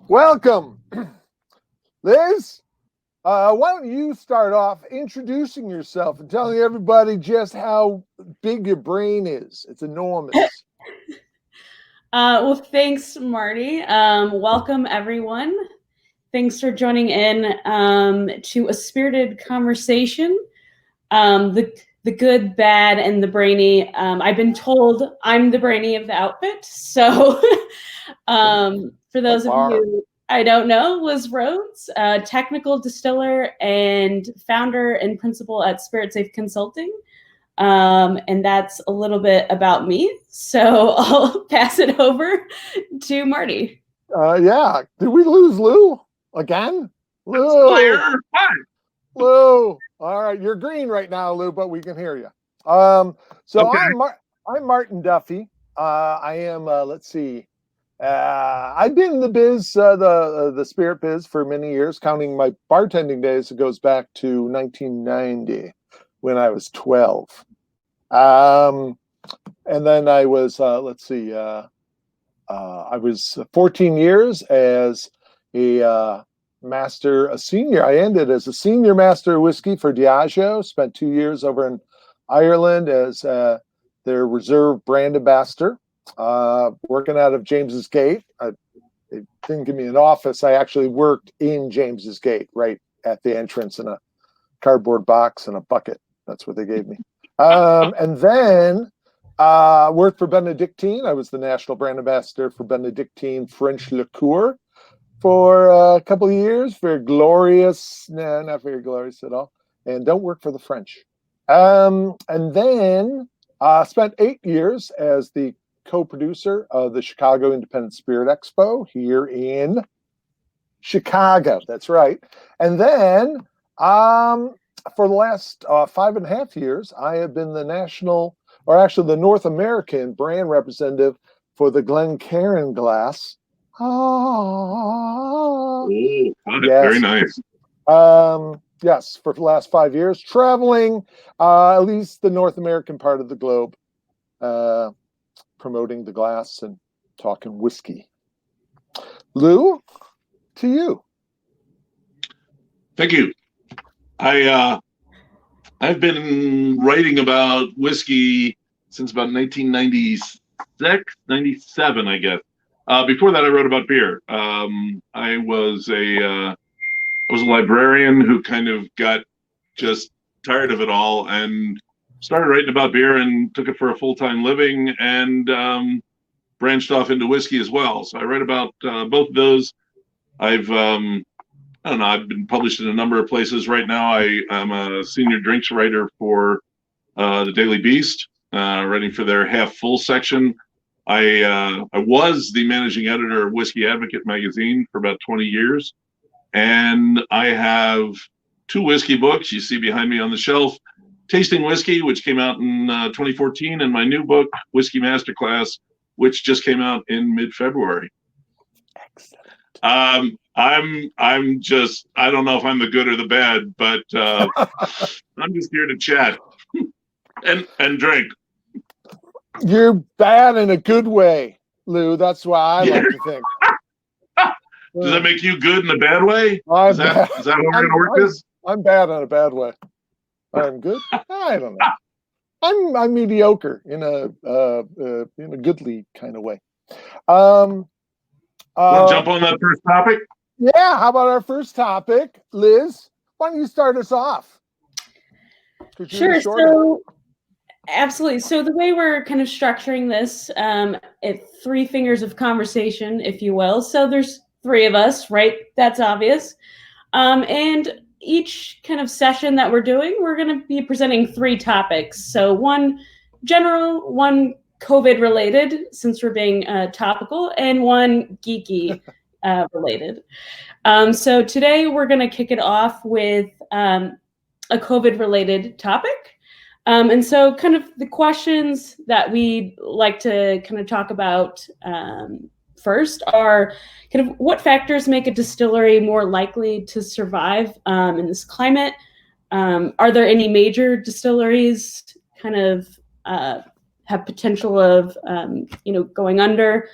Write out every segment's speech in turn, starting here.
Welcome. Liz, why don't you start off introducing yourself and telling everybody just how big your brain is? It's enormous. Well, thanks, Marty. Welcome, everyone. Thanks for joining in to a spirited conversation. The good, bad, and the brainy. I've been told I'm the brainy of the outfit. So for those of you I don't know, Liz Rhoades, technical distiller and founder and principal at Spirit Safe Consulting. And that's a little bit about me. So I'll pass it over to Marty. Yeah. Did we lose Lew again? Lew. Lew. All right. You're green right now, Lew, but we can hear you. Okay. I'm Martin Duffy. I am, let's see. I've been in the biz, the spirit biz for many years, counting my bartending days. It goes back to 1990 when I was 12. And then I was, I was 14 years as a senior. I ended as a senior master of whiskey for DIAGEO, spent 2 years over in Ireland as their reserve brand ambassador. Working out of James's Gate. They didn't give me an office. I actually worked in James's Gate, right at the entrance in a cardboard box and a bucket. That's what they gave me. And then worked for Benedictine. I was the national brand ambassador for Benedictine French liqueur for a couple of years. Very glorious. Nah, not very glorious at all. And don't work for the French. And then spent 8 years as the co-producer of the Chicago Independent Spirit Expo here in Chicago. That's right. And then for the last 5.5 years, I have been the national, or actually the North American brand representative for the Glencairn glass. Oh, yes. Very nice. Yes, for the last 5 years, traveling at least the North American part of the globe. Promoting the glass and talking whiskey. Lew, to you. Thank you. I've been writing about whiskey since about 1996, 97, I guess. Before that, I wrote about beer. I was a librarian who kind of got just tired of it all and started writing about beer and took it for a full-time living and branched off into whiskey as well. So I write about both of those. I've been published in a number of places. Right now, I'm a senior drinks writer for the Daily Beast, writing for their half full section. I was the managing editor of Whisky Advocate Magazine for about 20 years. And I have 2 whiskey books you see behind me on the shelf. Tasting Whiskey, which came out in 2014, and my new book, Whiskey Masterclass, which just came out in mid-February. Excellent. I'm just, I don't know if I'm the good or the bad, but I'm just here to chat and drink. You're bad in a good way, Lew. That's why I like to think. Does that make you good in a bad way? Is that how we're going to work this? I'm bad in a bad way. I'm good. I don't know. I'm mediocre in a goodly kind of way. Want to jump on that first topic? Yeah. How about our first topic, Liz? Why don't you start us off? Sure. So, absolutely. So the way we're kind of structuring this, 3 fingers of conversation, if you will. So there's 3 of us, right? That's obvious. And each kind of session that we're doing, we're going to be presenting 3 topics. So 1 general, 1 COVID related, since we're being topical, and 1 geeky related. So today we're going to kick it off with a COVID related topic. And so kind of the questions that we'd like to kind of talk about first are kind of what factors make a distillery more likely to survive in this climate? Are there any major distilleries kind of have potential of, going under?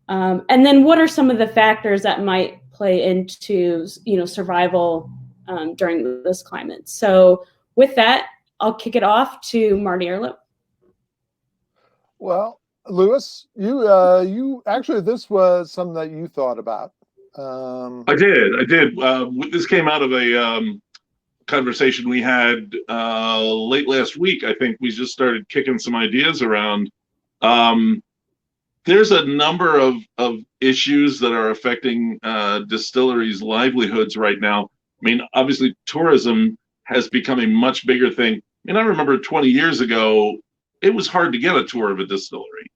And then what are some of the factors that might play into, survival during this climate? So with that, I'll kick it off to Marty or Lew. Well, Lewis, you actually, this was something that you thought about. I did. This came out of a conversation we had late last week. I think we just started kicking some ideas around. There's a number of issues that are affecting distilleries' livelihoods right now. I mean, obviously, tourism has become a much bigger thing. I mean, I remember 20 years ago, it was hard to get a tour of a distillery.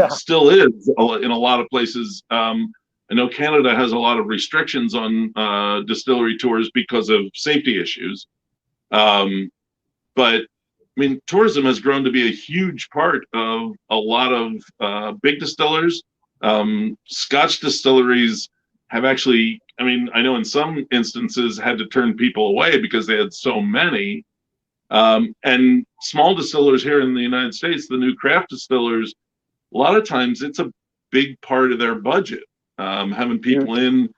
Still is in a lot of places. I know Canada has a lot of restrictions on distillery tours because of safety issues. But I mean, tourism has grown to be a huge part of a lot of big distillers. Scotch distilleries have actually, I mean, I know in some instances had to turn people away because they had so many. And small distillers here in the United States, the new craft distillers, a lot of times it's a big part of their budget. Having people in,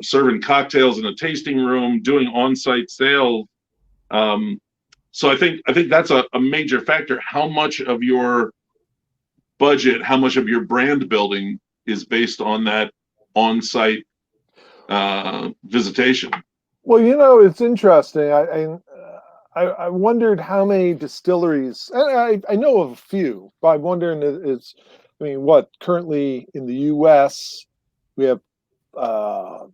serving cocktails in a tasting room, doing on-site sales. So I think that's a major factor. How much of your budget, how much of your brand building is based on that on-site visitation? Well, it's interesting. I wondered how many distilleries, and I know of a few, but I'm wondering currently in the U.S. we have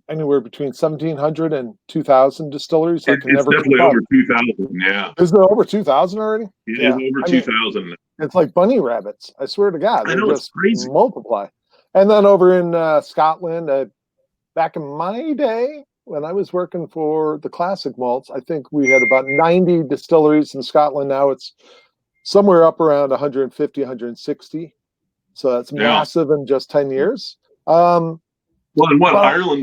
anywhere between 1,700 and 2,000 distilleries. It's definitely over 2,000, yeah. Is there over 2,000 already? It is over 2,000. It's like bunny rabbits. I swear to God. I know, it's crazy. Multiply. And then over in Scotland, back in my day, when I was working for the classic malts, I think we had about 90 distilleries in Scotland. Now it's somewhere up around 150, 160. So that's massive in just 10 years. Ireland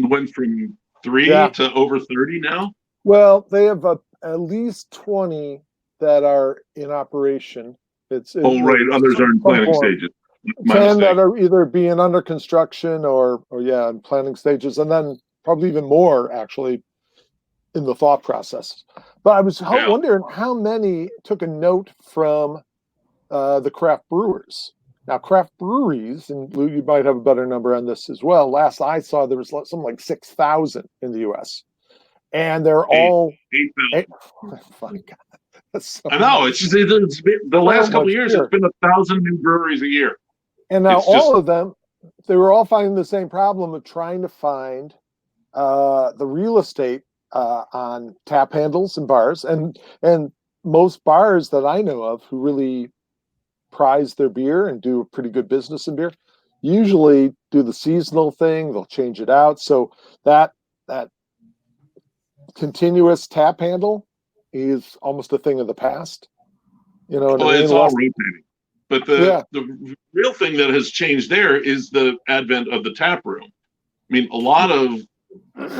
went from 3 to over 30 now? Well, they have at least 20 that are in operation. Others are in planning stages. 10 that are either being under construction or in planning stages, and then probably even more actually in the thought process. But I was wondering how many took a note from the craft brewers. Now, craft breweries, and Lew, you might have a better number on this as well. Last I saw, there was something like 6,000 in the U.S. And they're all 8,000. I know. It's just the last couple of years, it's been 1,000 new breweries a year. And now all of them, they were all finding the same problem of trying to find the real estate on tap handles and bars. And most bars that I know of who really prize their beer and do a pretty good business in beer usually do the seasonal thing. They'll change it out. So that continuous tap handle is almost a thing of the past. It's all rotating. But the real thing that has changed there is the advent of the tap room. I mean, a lot of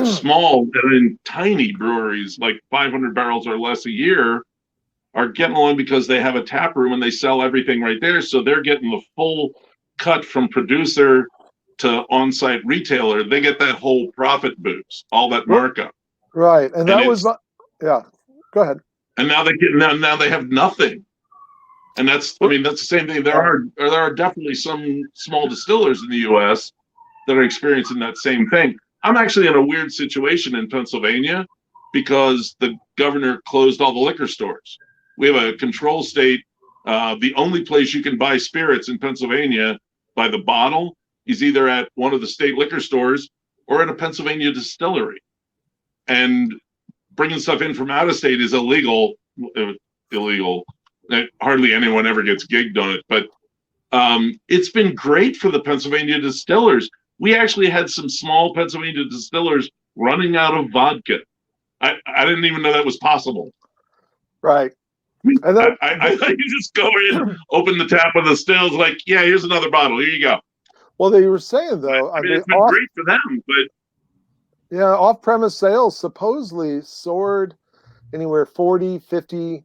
small and tiny breweries, like 500 barrels or less a year, are getting along because they have a tap room and they sell everything right there. So they're getting the full cut from producer to on-site retailer. They get that whole profit boost, all that markup. Right. And that was, go ahead. And now they have nothing. And that's the same thing. There are definitely some small distillers in the U.S. that are experiencing that same thing. I'm actually in a weird situation in Pennsylvania because the governor closed all the liquor stores. We have a control state. The only place you can buy spirits in Pennsylvania by the bottle is either at one of the state liquor stores or at a Pennsylvania distillery. And bringing stuff in from out of state is illegal. Hardly anyone ever gets gigged on it, but it's been great for the Pennsylvania distillers. We actually had some small Pennsylvania distillers running out of vodka. I didn't even know that was possible. Right. I thought you just go in, open the tap of the stills, like, yeah, here's another bottle. Here you go. Well, they were saying, though, I mean, it's been great for them, but off-premise sales supposedly soared anywhere 40-50%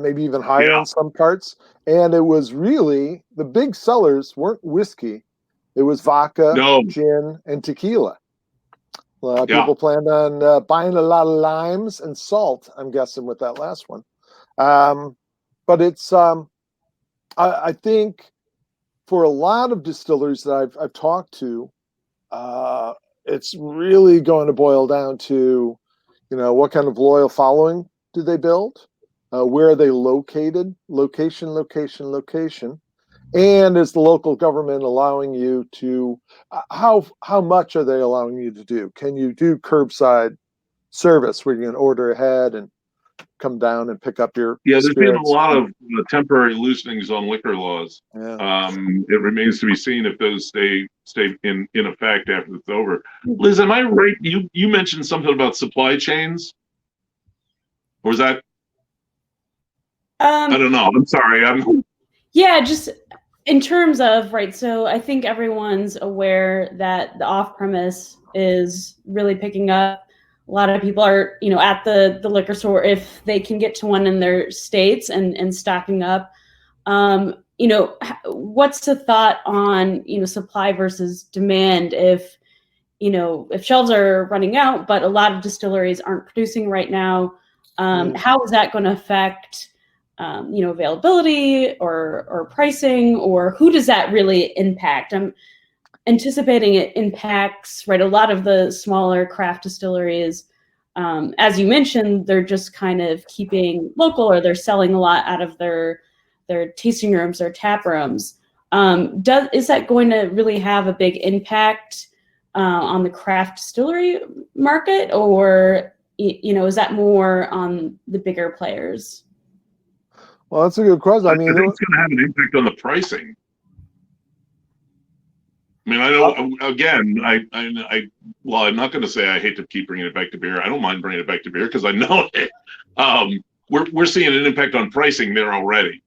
maybe even higher in some parts. And it was really, the big sellers weren't whiskey. It was vodka, gin, and tequila. A lot of people planned on buying a lot of limes and salt, I'm guessing, with that last one. But it's, I think for a lot of distilleries that I've talked to, it's really going to boil down to, what kind of loyal following do they build? Where are they located? Location. And is the local government allowing you to, how much are they allowing you to do? Can you do curbside service where you can order ahead and come down and pick up your there's spirits? been a lot of temporary loosenings on liquor laws. It remains to be seen if those stay in effect after it's over. Liz, am I right? You mentioned something about supply chains, or was that I don't know, I'm sorry. Just in terms of, so I think everyone's aware that the off-premise is really picking up. A lot of people are, at the liquor store if they can get to one in their states and stocking up. What's the thought on, supply versus demand if shelves are running out, but a lot of distilleries aren't producing right now? How is that going to affect, availability or pricing, or who does that really impact? I'm anticipating it impacts, a lot of the smaller craft distilleries. As you mentioned, they're just kind of keeping local, or they're selling a lot out of their tasting rooms, their tap rooms. Is that going to really have a big impact on the craft distillery market, or is that more on the bigger players? Well, that's a good question. I think it's going to have an impact on the pricing. I mean, I know, again, well, I'm not going to say I hate to keep bringing it back to beer. I don't mind bringing it back to beer because I know it. We're seeing an impact on pricing there already.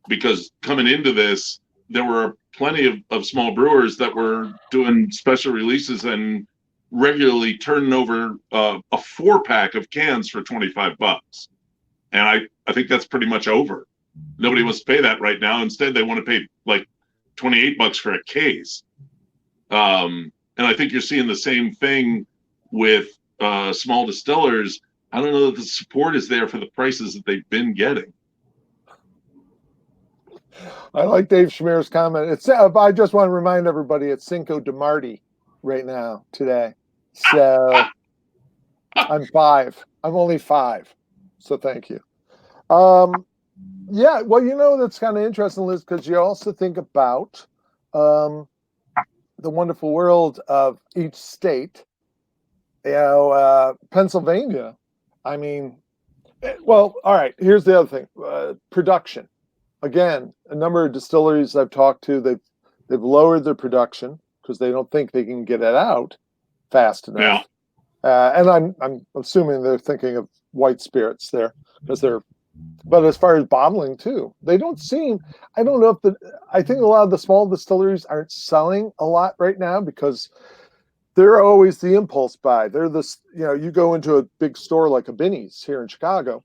Because coming into this, there were plenty of small brewers that were doing special releases and regularly turning over a 4-pack of cans for $25. And I think that's pretty much over. Nobody wants to pay that right now. Instead, they want to pay like $28 for a case. And I think you're seeing the same thing with small distillers. I don't know that the support is there for the prices that they've been getting. I like Dave Schmear's comment. I just want to remind everybody it's Cinco de Marty right now, today. So I'm 5. I'm only 5. So thank you. Yeah, well, that's kind of interesting, Liz, because you also think about the wonderful world of each state. Pennsylvania, I mean, well, all right, here's the other thing. Production. Again, a number of distilleries I've talked to, they've lowered their production because they don't think they can get it out fast enough. Yeah. And I'm assuming they're thinking of white spirits there but as far as bottling too, they don't seem, I don't know if I think a lot of the small distilleries aren't selling a lot right now because they're always the impulse buy. They're this, you go into a big store like a Binny's here in Chicago,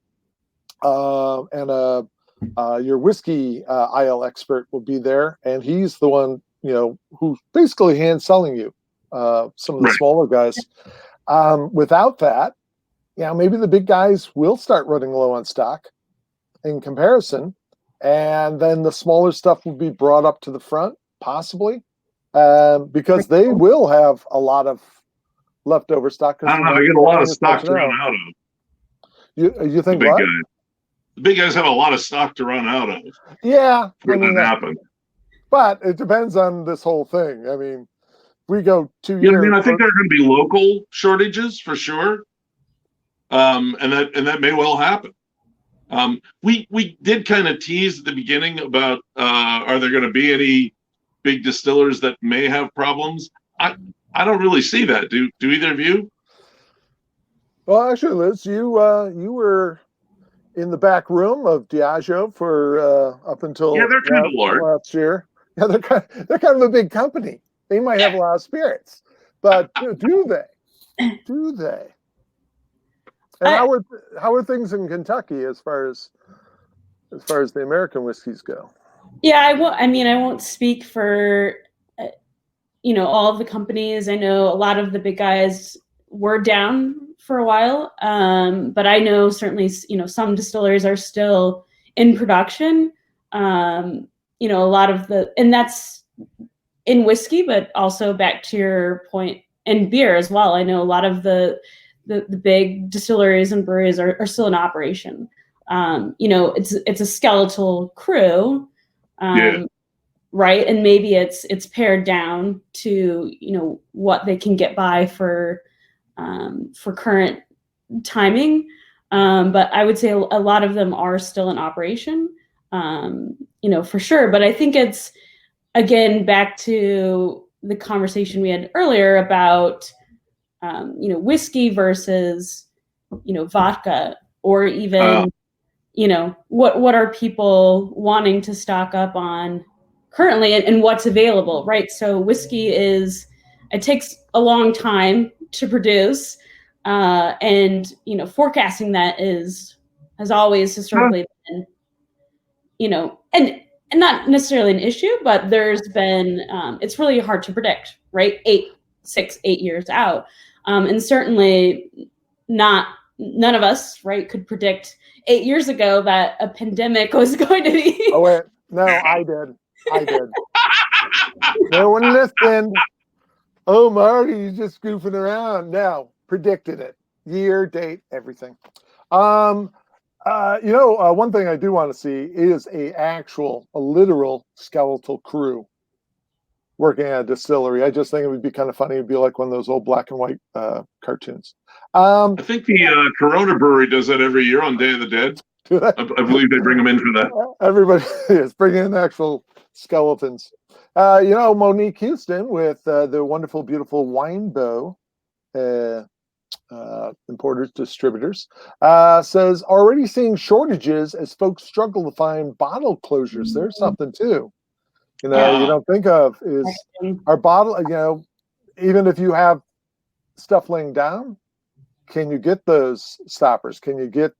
and your whiskey aisle expert will be there, and he's the one, who's basically hand selling you some of the smaller guys. Without that, maybe the big guys will start running low on stock in comparison, and then the smaller stuff will be brought up to the front, possibly, because they will have a lot of leftover stock. I don't know. They get a lot of stock to run out of. You think what? The big guys have a lot of stock to run out of. Yeah, that happens. But it depends on this whole thing. I mean, we go 2 years. I mean, I think there are going to be local shortages for sure, and that may well happen. We did kind of tease at the beginning about are there going to be any big distillers that may have problems? I don't really see that. Do either of you? Well, actually, Liz, you were in the back room of DIAGEO for up until they're kind of large last year. Yeah, they're kind of a big company. They might have a lot of spirits, but do they? And how are things in Kentucky as far as the American whiskeys go? Yeah, I won't speak for all of the companies. I know a lot of the big guys were down for a while, but I know certainly some distilleries are still in production. A lot of and that's in whiskey, but also back to your point, in beer as well. I know a lot of the big distilleries and breweries are still in operation. It's a skeletal crew. Right, and maybe it's pared down to what they can get by for current timing, but I would say a lot of them are still in operation, for sure. But I think it's, again, back to the conversation we had earlier about whiskey versus vodka, or even what are people wanting to stock up on currently, and what's available, right? So whiskey it takes a long time to produce, and forecasting that has always historically been, and not necessarily an issue, but there's been it's really hard to predict, right? 6, 8 years out, and certainly none of us, right, could predict 8 years ago that a pandemic was going to be. Oh wait, no, I did. No one listened. Oh, Marty, you're just goofing around. No, predicted it. Year, date, everything. One thing I do want to see is a literal skeletal crew working at a distillery. I just think it would be kind of funny. It'd be like one of those old black and white cartoons. I think the Corona Brewery does that every year on Day of the Dead. I believe they bring them in for that. Everybody is bringing in actual skeletons. Monique Houston with the wonderful, beautiful Winebow importers, distributors, says already seeing shortages as folks struggle to find bottle closures. There's something too. You don't think of is our bottle. Even if you have stuff laying down, can you get those stoppers? Can you get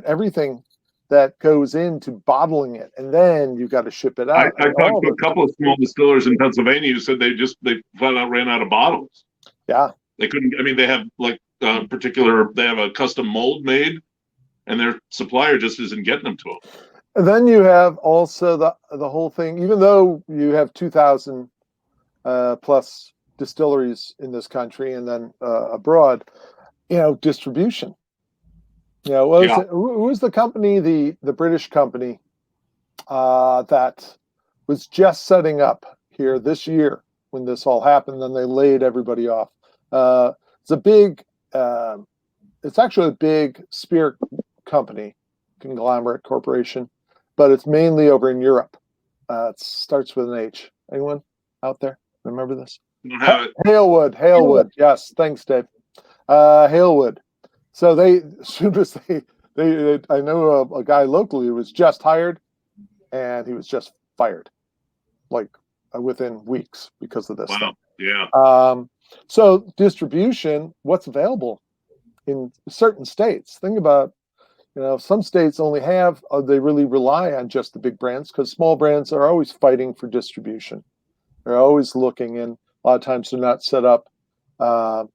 everything that goes into bottling it, and then you got to ship it out? I talked to a couple of small distillers in Pennsylvania who said they flat out ran out of bottles. Yeah, they couldn't. I mean, they have they have a custom mold made, and their supplier just isn't getting them to them. And then you have also the whole thing. Even though you have 2,000 plus distilleries in this country, and then abroad, distribution. Who was the company, the British company that was just setting up here this year when this all happened? Then they laid everybody off. It's actually a big spirit company, conglomerate corporation, but it's mainly over in Europe. It starts with an H. Anyone out there remember this? Halewood. Yes, thanks, Dave. Halewood. So as soon as I know a guy locally who was just hired, and he was just fired, within weeks because of this. Wow. Thing. Yeah. So distribution, what's available in certain states? Think about, some states only have, they really rely on just the big brands, because small brands are always fighting for distribution. They're always looking, and a lot of times they're not set up, to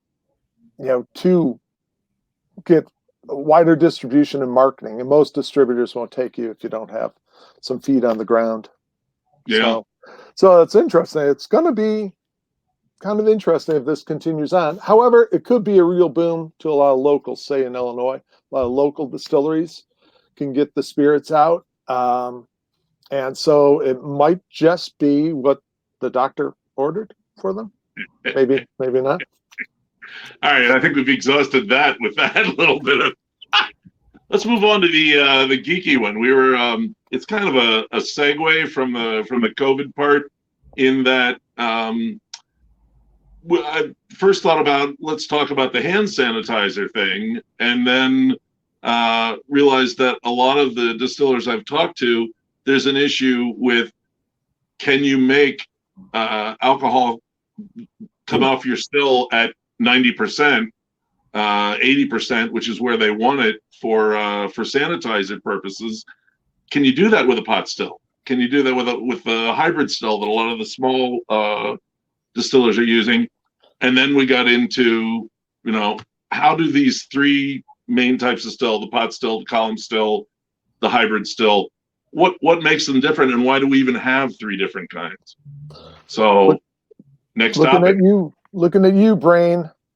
get wider distribution and marketing, and most distributors won't take you if you don't have some feet on the ground. Yeah. So it's interesting. It's going to be kind of interesting if this continues on. However, it could be a real boom to a lot of locals, say in Illinois. A lot of local distilleries can get the spirits out. And so it might just be what the doctor ordered for them. Maybe not. All right, I think we've exhausted that with that little bit of. Let's move on to the geeky one. We were it's kind of a segue from the COVID part, in that I first thought about, let's talk about the hand sanitizer thing, and then realized that a lot of the distillers I've talked to, there's an issue with, can you make alcohol come off your still at 90%, 80%, which is where they want it for sanitizer purposes. Can you do that with a pot still? Can you do that with a hybrid still that a lot of the small distillers are using? And then we got into, how do these three main types of still, the pot still, the column still, the hybrid still, what makes them different, and why do we even have three different kinds? So next topic. Looking at you, Brain.